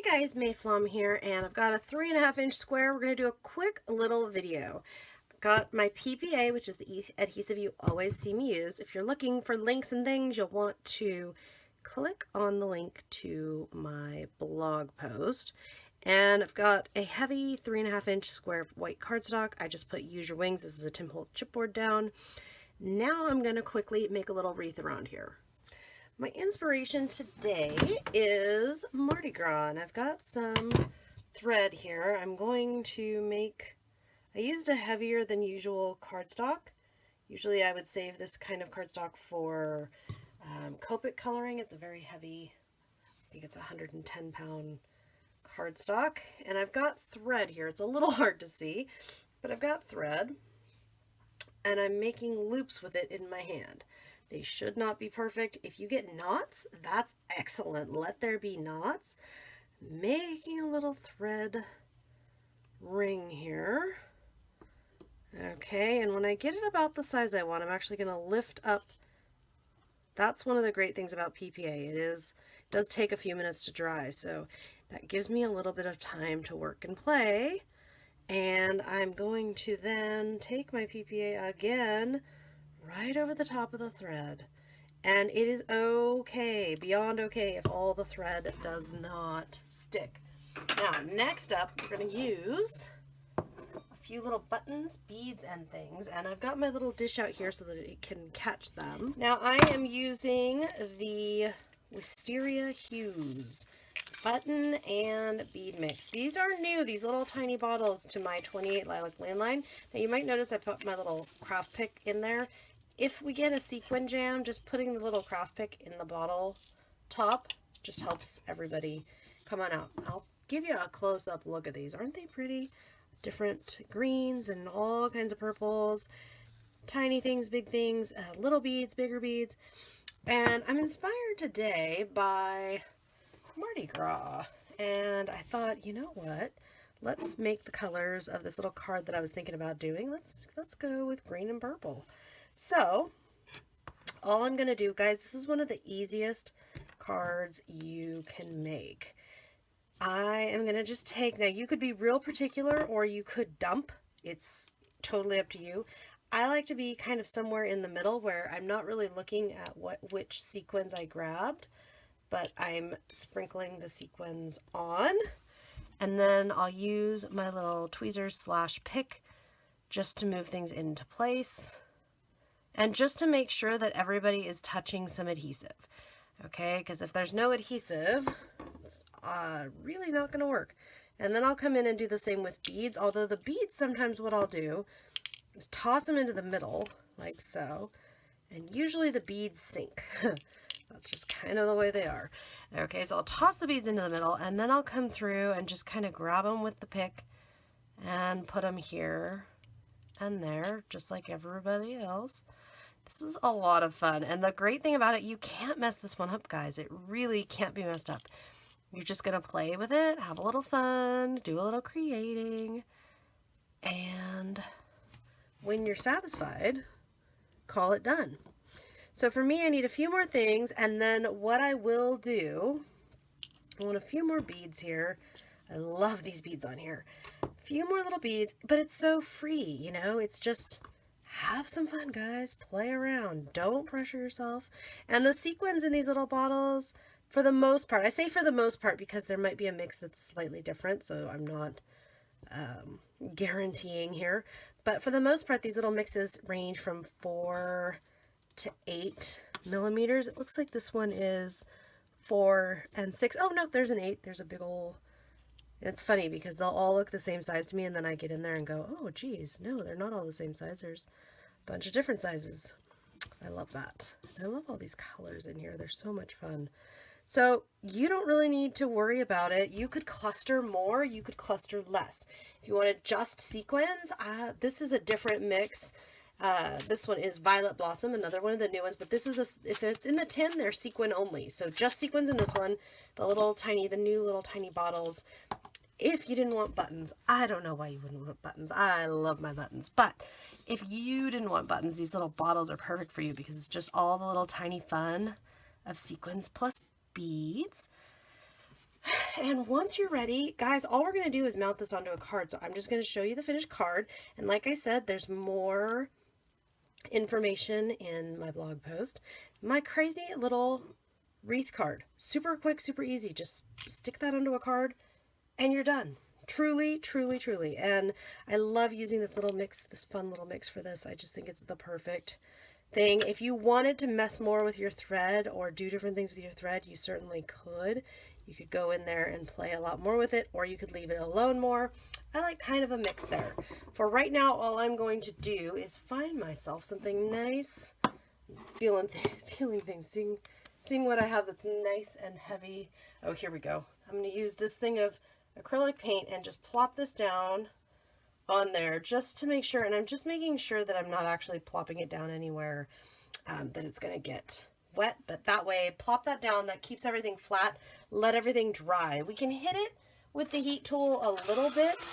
guys, Mayflum here, and I've got a 3.5-inch square. We're going to do a quick little video. I've got my PPA, which is the adhesive you always see me use. If you're looking for links and things, you'll want to click on the link to my blog post. And I've got a heavy 3.5-inch square of white cardstock. I just put Use Your Wings. This is a Tim Holtz chipboard down. Now I'm going to quickly make a little wreath around here. My inspiration today is Mardi Gras, and I've got some thread here. I'm going to make, I used a heavier than usual cardstock. Usually I would save this kind of cardstock for Copic coloring. It's a very heavy, I think it's a 110-pound cardstock. And I've got thread here. It's a little hard to see, but I've got thread, and I'm making loops with it in my hand. They should not be perfect. If you get knots, that's excellent. Let there be knots. Making a little thread ring here. Okay, and when I get it about the size I want, I'm actually going to lift up. That's one of the great things about PPA. It does take a few minutes to dry, so that gives me a little bit of time to work and play. And I'm going to then take my PPA again, right over the top of the thread. And it is okay, beyond okay, if all the thread does not stick. Now, next up, we're going to use a few little buttons, beads, and things. And I've got my little dish out here so that it can catch them. Now, I am using the Wisteria Hues button and bead mix. These are new, these little tiny bottles, to my 28 Lilac Landline. Now, you might notice I put my little craft pick in there. If we get a sequin jam, just putting the little craft pick in the bottle top just helps everybody. Come on out. I'll give you a close-up look at these. Aren't they pretty? Different greens and all kinds of purples. Tiny things, big things, little beads, bigger beads. And I'm inspired today by Mardi Gras. And I thought, you know what? Let's make the colors of this little card that I was thinking about doing. Let's go with green and purple. So, all I'm going to do, guys, this is one of the easiest cards you can make. I am going to just take, now you could be real particular or you could dump. It's totally up to you. I like to be kind of somewhere in the middle where I'm not really looking at which sequins I grabbed, but I'm sprinkling the sequins on. And then I'll use my little tweezers / pick just to move things into place. And just to make sure that everybody is touching some adhesive, okay? Because if there's no adhesive, it's really not going to work. And then I'll come in and do the same with beads, although the beads, sometimes what I'll do is toss them into the middle, like so, and usually the beads sink. That's just kind of the way they are. Okay, so I'll toss the beads into the middle, and then I'll come through and just kind of grab them with the pick and put them here and there, just like everybody else. This is a lot of fun, and the great thing about it, you can't mess this one up, guys. It really can't be messed up. You're just going to play with it, have a little fun, do a little creating, and when you're satisfied, call it done. So for me, I need a few more things, and then what I will do, I want a few more beads here. I love these beads on here. A few more little beads, but it's so free, you know, it's just have some fun, guys. Play around. Don't pressure yourself. And the sequins in these little bottles, for the most part, I say for the most part because there might be a mix that's slightly different, so I'm not guaranteeing here. But for the most part, these little mixes range from 4 to 8 millimeters. It looks like this one is 4 and 6. Oh, no, there's an 8. There's a big old... It's funny because they'll all look the same size to me, and then I get in there and go, oh, geez, no, they're not all the same size. There's a bunch of different sizes. I love that. I love all these colors in here. They're so much fun. So you don't really need to worry about it. You could cluster more. You could cluster less. If you wanted just sequins, this is a different mix. This one is Violet Blossom, another one of the new ones, but this is, if it's in the tin, they're sequin only. So just sequins in this one, the new little tiny bottles. If you didn't want buttons, I don't know why you wouldn't want buttons. I love my buttons. But if you didn't want buttons, these little bottles are perfect for you because it's just all the little tiny fun of sequins plus beads. And once you're ready, guys, all we're going to do is mount this onto a card. So I'm just going to show you the finished card. And like I said, there's more information in my blog post. My crazy little wreath card. Super quick, super easy. Just stick that onto a card and you're done. Truly, truly, truly. And I love using this little mix, this fun little mix for this. I just think it's the perfect thing. If you wanted to mess more with your thread or do different things with your thread, you certainly could. You could go in there and play a lot more with it, or you could leave it alone more. I like kind of a mix there. For right now, all I'm going to do is find myself something nice. Feeling things, seeing what I have that's nice and heavy. Oh, here we go. I'm going to use this thing of acrylic paint and just plop this down on there just to make sure, and I'm just making sure that I'm not actually plopping it down anywhere that it's going to get wet, but that way, plop that down, that keeps everything flat, let everything dry. We can hit it with the heat tool a little bit,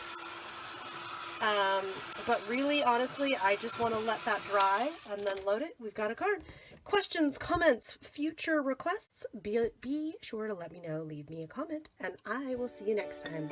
but really, honestly, I just want to let that dry and then load it. We've got a card. Questions, comments, future requests, be sure to let me know, leave me a comment, and I will see you next time.